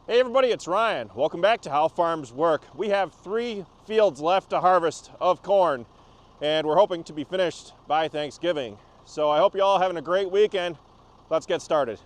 Hey everybody, it's Ryan. Welcome back to How Farms Work. We have 3 fields left to harvest of corn, and we're hoping to be finished by Thanksgiving. So I hope you all having a great weekend. Let's get started.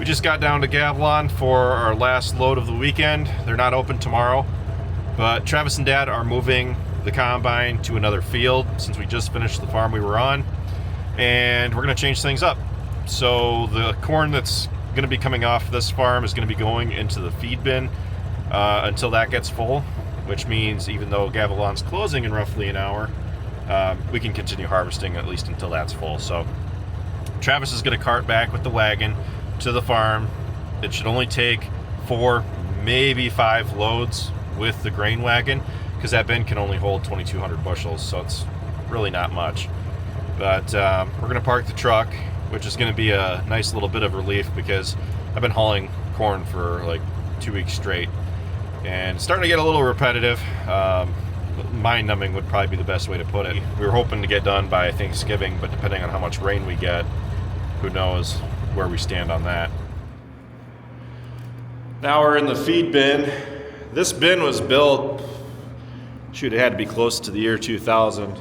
We just got down to Gavilon for our last load of the weekend. They're not open tomorrow, but Travis and Dad are moving the combine to another field since we just finished the farm we were on, and we're going to change things up. So the corn that's going to be coming off this farm is going to be going into the feed bin until that gets full, which means even though Gavilon's closing in roughly an hour, we can continue harvesting at least until that's full. So Travis is going to cart back with the wagon to the farm. It should only take 4, maybe 5 loads with the grain wagon, because that bin can only hold 2,200 bushels, so it's really not much. But we're going to park the truck, which is going to be a nice little bit of relief, because I've been hauling corn for like 2 weeks straight, and it's starting to get a little repetitive. Mind-numbing would probably be the best way to put it. We were hoping to get done by Thanksgiving, but depending on how much rain we get, who knows where we stand on that. Now we're in the feed bin. This bin was built, shoot, it had to be close to the year 2000.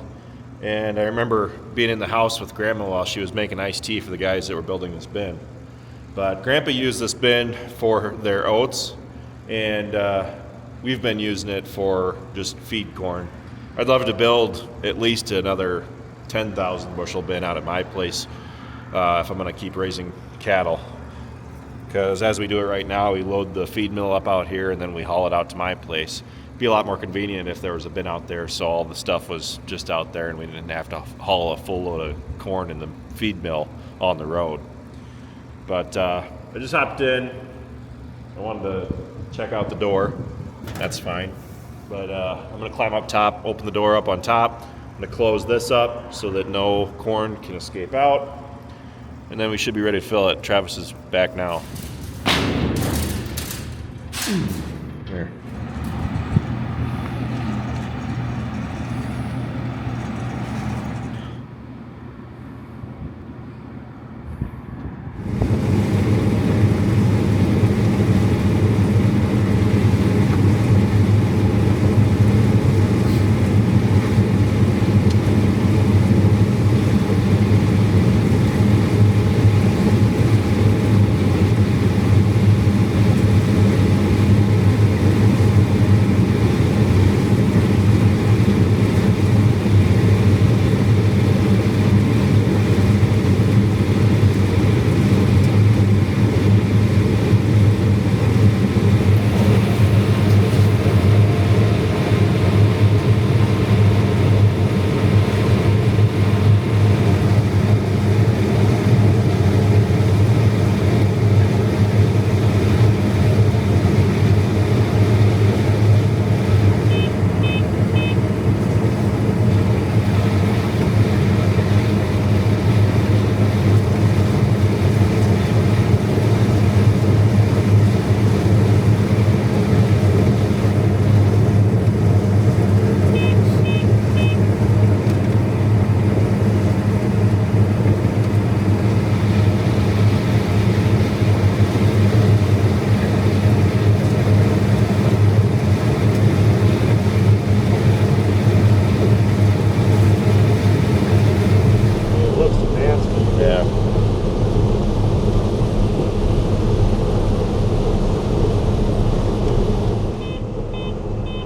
And I remember being in the house with Grandma while she was making iced tea for the guys that were building this bin. But Grandpa used this bin for their oats, and we've been using it for just feed corn. I'd love to build at least another 10,000 bushel bin out at my place if I'm going to keep raising cattle. Because as we do it right now, we load the feed mill up out here and then we haul it out to my place. It'd be a lot more convenient if there was a bin out there, so all the stuff was just out there and we didn't have to haul a full load of corn in the feed mill on the road. But I just hopped in. I wanted to check out the door. That's fine. But I'm going to climb up top, open the door up on top. I'm going to close this up so that no corn can escape out. And then we should be ready to fill it. Travis is back now. There.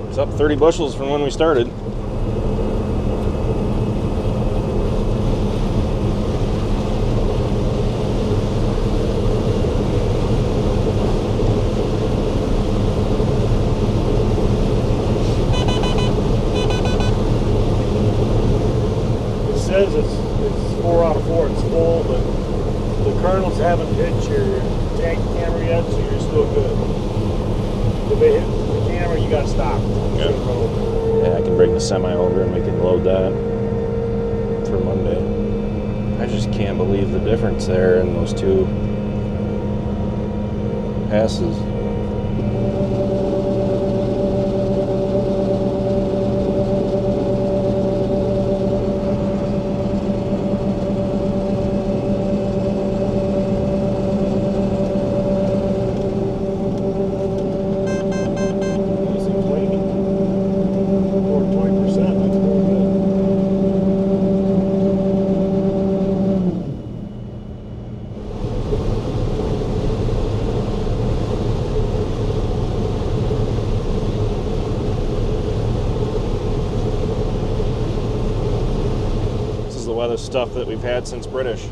It's up 30 bushels from when we started. It says it's 4 out of 4, it's full, but the kernels haven't hit your tank camera yet, so you're still good. If they hit the camera, you gotta stop. Okay. Yeah, I can bring the semi over and we can load that for Monday. I just can't believe the difference there in those two passes. stuff that we've had since British.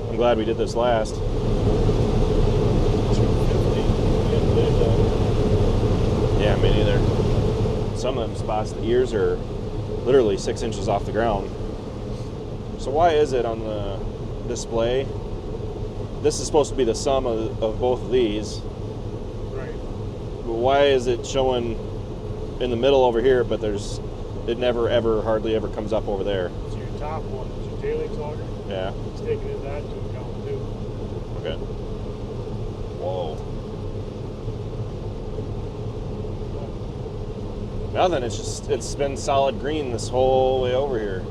I'm glad we did this last. 250. Yeah, me neither. Some of them spots, the ears are literally 6 inches off the ground. So why is it on the display? This is supposed to be the sum of both of these. Right. But why is it showing in the middle over here, but it never ever, hardly ever comes up over there? So your top one is your tail auger? Yeah. It's taking in that into account too. Okay. Whoa. Nothing, it's been solid green this whole way over here.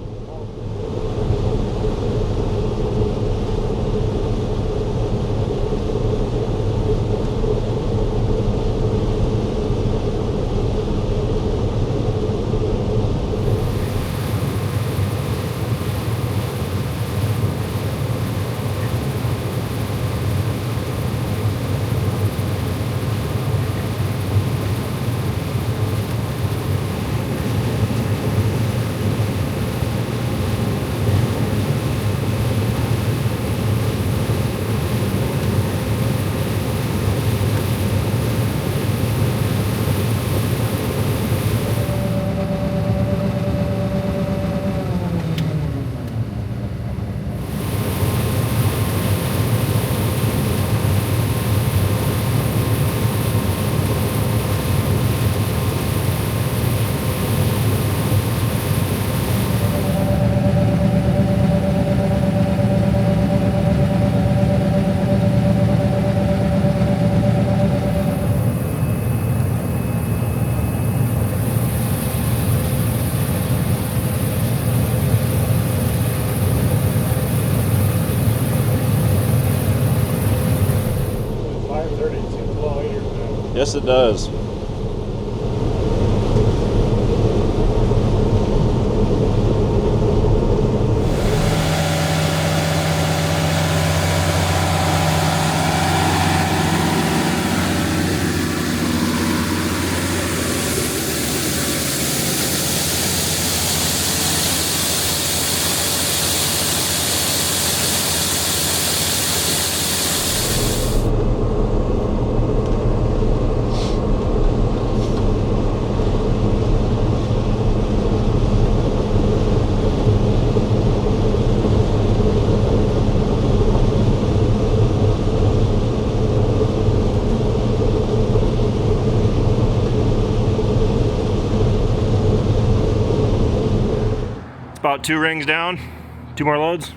Yes, it does. About 2 rings down, 2 more loads.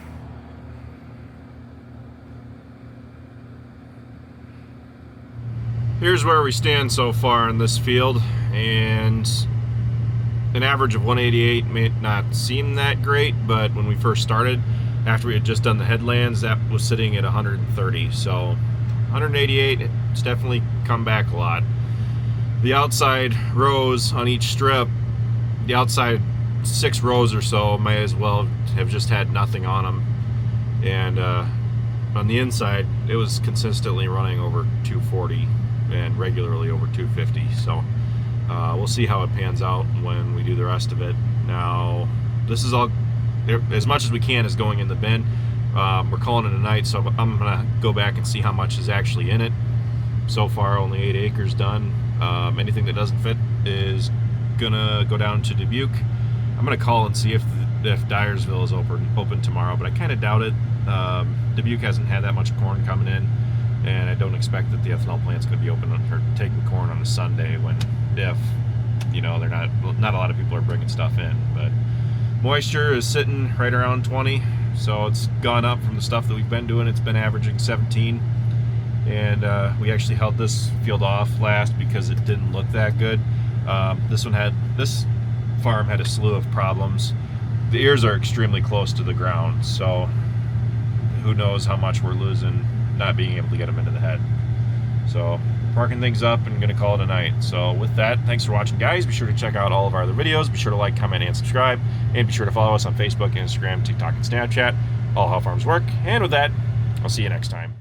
Here's where we stand so far in this field, and an average of 188 may not seem that great, but when we first started, after we had just done the headlands, that was sitting at 130. So 188, it's definitely come back a lot. The outside rows on each strip, the outside 6 rows or so may as well have just had nothing on them, and on the inside it was consistently running over 240 and regularly over 250. So we'll see how it pans out when we do the rest of it. Now this is all, as much as we can is going in the bin. We're calling it a night, so I'm gonna go back and see how much is actually in it. So far only 8 acres done. Anything that doesn't fit is gonna go down to Dubuque. I'm gonna call and see if Dyersville is open tomorrow, but I kind of doubt it. Dubuque hasn't had that much corn coming in, and I don't expect that the ethanol plant's going to be open or taking corn on a Sunday if you know they're not a lot of people are bringing stuff in. But moisture is sitting right around 20, so it's gone up from the stuff that we've been doing. It's been averaging 17, and we actually held this field off last because it didn't look that good. This farm had a slew of problems. The ears are extremely close to the ground, so who knows how much we're losing not being able to get them into the head. So parking things up and gonna call it a night. So with that, thanks for watching, guys. Be sure to check out all of our other videos. Be sure to like, comment, and subscribe, and be sure to follow us on Facebook, Instagram, TikTok, and Snapchat, all How Farms Work. And with that, I'll see you next time.